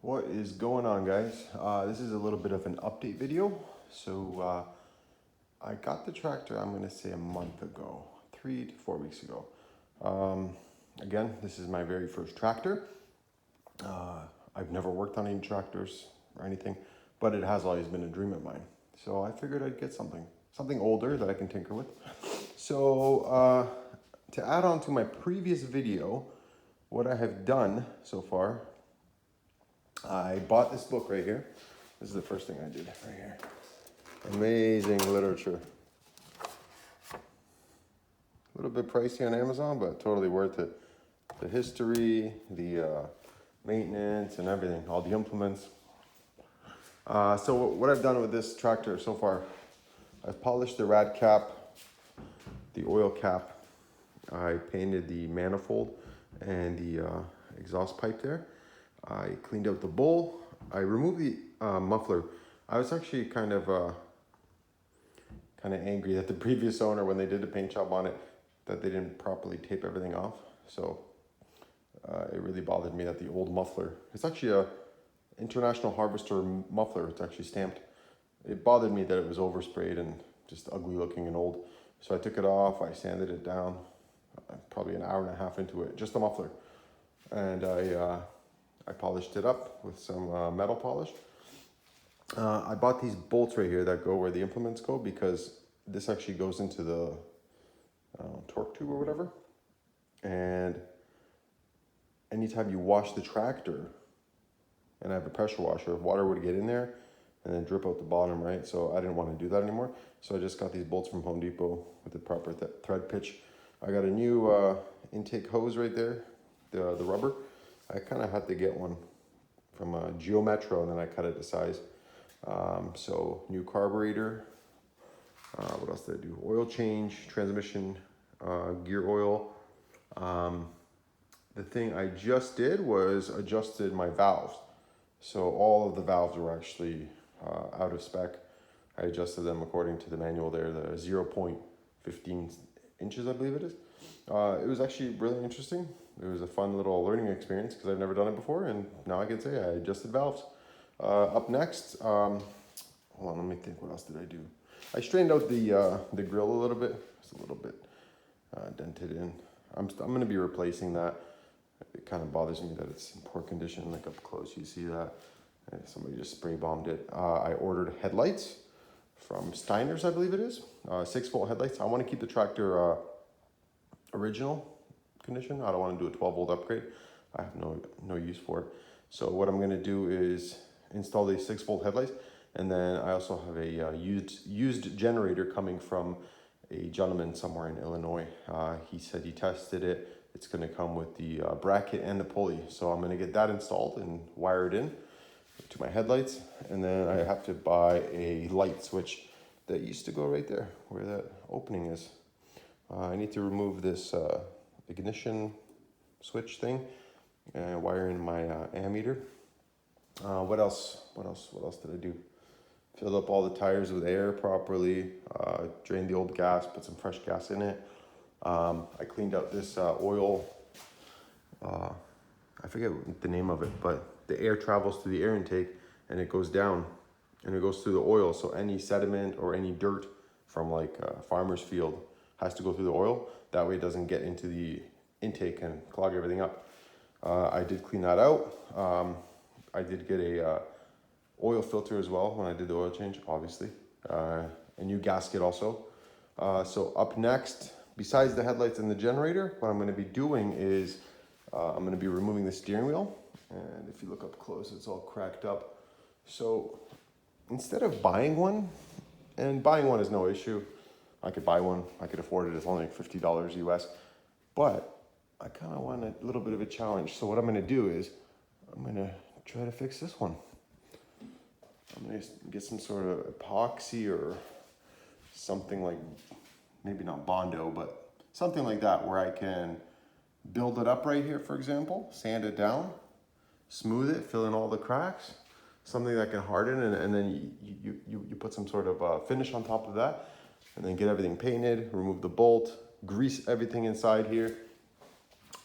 What is going on, guys? This is a little bit of an update video. So I got the tractor, I'm going to say a month ago, 3 to 4 weeks ago. Again, this is my very first tractor. I've never worked on any tractors or anything, but it has always been a dream of mine. So I figured I'd get something older that I can tinker with. So to add on to my previous video, what I have done so far, I bought this book right here. This is the first thing I did right here. Amazing literature. A little bit pricey on Amazon, but totally worth it. The history, the maintenance and everything, all the implements. So what I've done with this tractor so far, I've polished the rad cap, the oil cap. I painted the manifold and the exhaust pipe there. I cleaned out the bowl. I removed the muffler. I was actually kind of angry at the previous owner when they did the paint job on it that they didn't properly tape everything off. So it really bothered me that the old muffler, it's actually a International Harvester muffler. It's actually stamped. It bothered me that it was oversprayed and just ugly looking and old. So I took it off. I sanded it down. Probably an hour and a half into it, just the muffler, and I polished it up with some metal polish. I bought these bolts right here that go where the implements go because this actually goes into the torque tube or whatever. And anytime you wash the tractor, and I have a pressure washer, water would get in there and then drip out the bottom, right? So I didn't want to do that anymore. So I just got these bolts from Home Depot with the proper thread pitch. I got a new intake hose right there, the rubber. I kind of had to get one from Geo Metro, and then I cut it to size. So new carburetor. What else did I do? Oil change, transmission, gear oil. The thing I just did was adjusted my valves. So all of the valves were actually out of spec. I adjusted them according to the manual there, the 0.15 inches, I believe it is. It was actually really interesting. It was a fun little learning experience because I've never done it before, and now I can say I adjusted valves. Up next, hold on, let me think. What else did I do? I straightened out the grill a little bit. It's a little bit dented in. I'm going to be replacing that. It kind of bothers me that it's in poor condition. Like up close, you see that. Somebody just spray bombed it. I ordered headlights from Steiner's, I believe it is. 6-volt headlights. I want to keep the tractor original condition. I don't want to do a 12-volt upgrade. I have no use for it. So what I'm going to do is install these 6-volt headlights, and then I also have a used generator coming from a gentleman somewhere in Illinois. He said he tested it. It's going to come with the bracket and the pulley. So I'm going to get that installed and wire it in to my headlights, and then I have to buy a light switch that used to go right there where that opening is. I need to remove this ignition switch thing and wire in my ammeter. What else did I do? Filled up all the tires with air properly, drained the old gas, put some fresh gas in it. I cleaned up this oil, I forget the name of it, but the air travels through the air intake and it goes down and it goes through the oil. So any sediment or any dirt from like a farmer's field has to go through the oil. That way it doesn't get into the intake and clog everything up. I did clean that out. I did get a oil filter as well when I did the oil change, obviously. A new gasket also. So up next, besides the headlights and the generator, what I'm going to be doing is I'm going to be removing the steering wheel. And if you look up close, it's all cracked up. So instead of buying one, and buying one is no issue. I could buy one. I could afford it. It's only like $50 US. But I kind of want a little bit of a challenge. So what I'm going to do is I'm going to try to fix this one. I'm going to get some sort of epoxy or something like, maybe not Bondo, but something like that where I can build it up right here, for example, sand it down, smooth it, fill in all the cracks, something that can harden, and then you put some sort of finish on top of that, and then get everything painted, remove the bolt, grease everything inside here.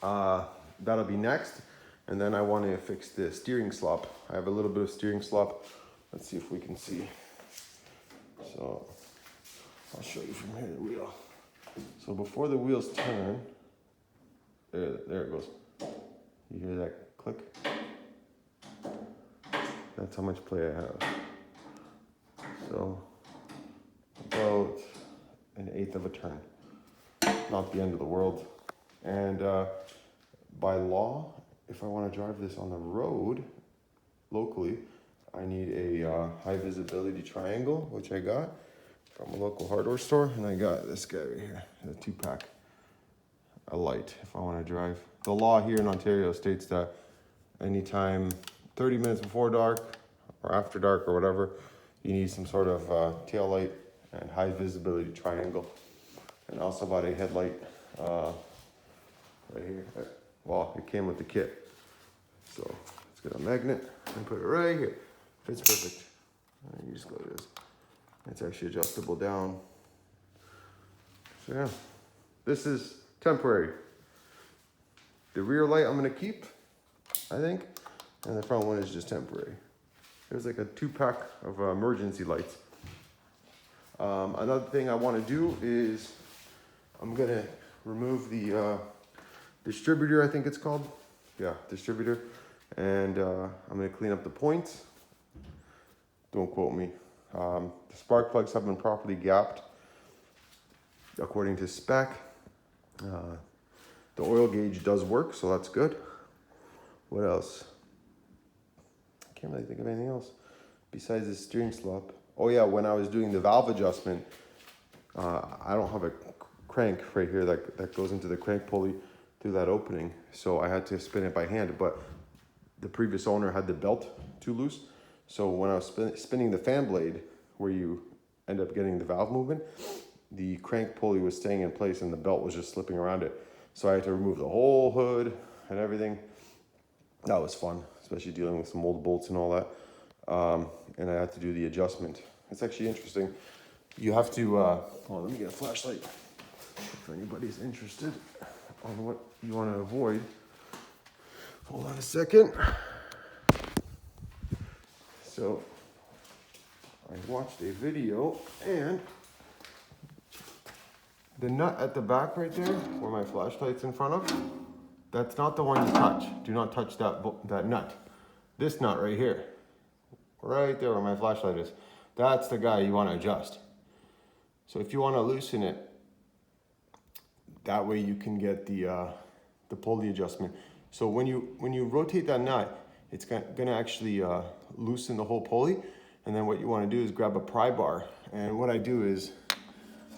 That'll be next. And then I want to fix the steering slop. I have a little bit of steering slop. Let's see if we can see. So I'll show you from here the wheel. So before the wheels turn, there it goes. You hear that click? That's how much play I have. So about 1/8 of a turn. Not the end of the world. And by law, if I want to drive this on the road locally, I need a high visibility triangle, which I got from a local hardware store. And I got this guy right here, a 2-pack, a light if I want to drive. The law here in Ontario states that anytime 30 minutes before dark or after dark or whatever, you need some sort of tail light and high visibility triangle. And I also bought a headlight right here. Well, it came with the kit. So let's get a magnet and put it right here. Fits perfect. And you just go to this. It's actually adjustable down. So yeah, this is temporary. The rear light I'm gonna keep, I think, and the front one is just temporary. There's like a 2-pack of emergency lights. Another thing I want to do is I'm gonna remove the distributor, I think it's called. Yeah, distributor. And I'm gonna clean up the points. Don't quote me. The spark plugs have been properly gapped according to spec. The oil gauge does work, so that's good. What else? I can't really think of anything else besides the steering slop. Oh yeah, when I was doing the valve adjustment, I don't have a crank right here that goes into the crank pulley through that opening, so I had to spin it by hand. But the previous owner had the belt too loose, so when I was spinning the fan blade, where you end up getting the valve movement, the crank pulley was staying in place and the belt was just slipping around it. So I had to remove the whole hood and everything. That was fun, especially dealing with some old bolts and all that. And I had to do the adjustment. It's actually interesting. You have to, let me get a flashlight if anybody's interested on what you want to avoid. Hold on a second. So I watched a video, and the nut at the back right there, where my flashlight's in front of, that's not the one you touch. Do not touch that nut. This nut right here, right there where my flashlight is, that's the guy you want to adjust. So if you want to loosen it, that way you can get the pulley adjustment. So when you rotate that nut, it's gonna actually loosen the whole pulley. And then what you want to do is grab a pry bar. And what I do is,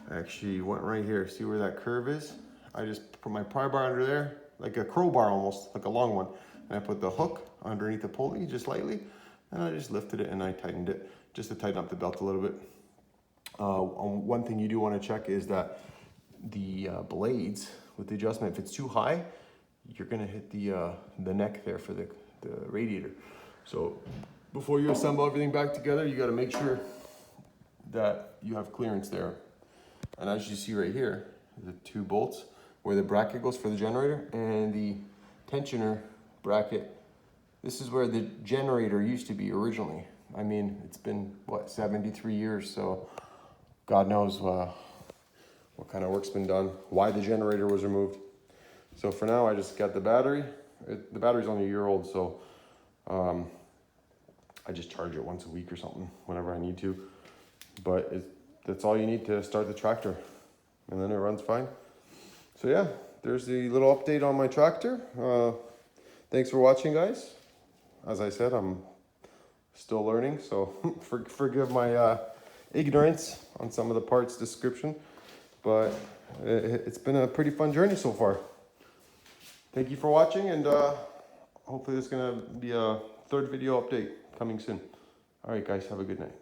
I actually went right here. See where that curve is? I just put my pry bar under there, like a crowbar almost, like a long one. And I put the hook underneath the pulley just lightly, and I just lifted it and I tightened it just to tighten up the belt a little bit. One thing you do want to check is that the blades with the adjustment, if it's too high, you're gonna hit the neck there for the radiator. So before you assemble everything back together, you got to make sure that you have clearance there. And as you see right here, the 2 bolts where the bracket goes for the generator and the tensioner bracket. This is where the generator used to be originally. I mean, it's been, what, 73 years, so God knows what kind of work's been done, why the generator was removed. So for now, I just got the battery. The battery's only a year old, so I just charge it once a week or something, whenever I need to. But that's all you need to start the tractor, and then it runs fine. So yeah, there's the little update on my tractor. Thanks for watching, guys. As I said, I'm still learning, so forgive my ignorance on some of the parts description, but it's been a pretty fun journey so far. Thank you for watching, and hopefully there's gonna be a 3rd video update coming soon. All right, guys, have a good night.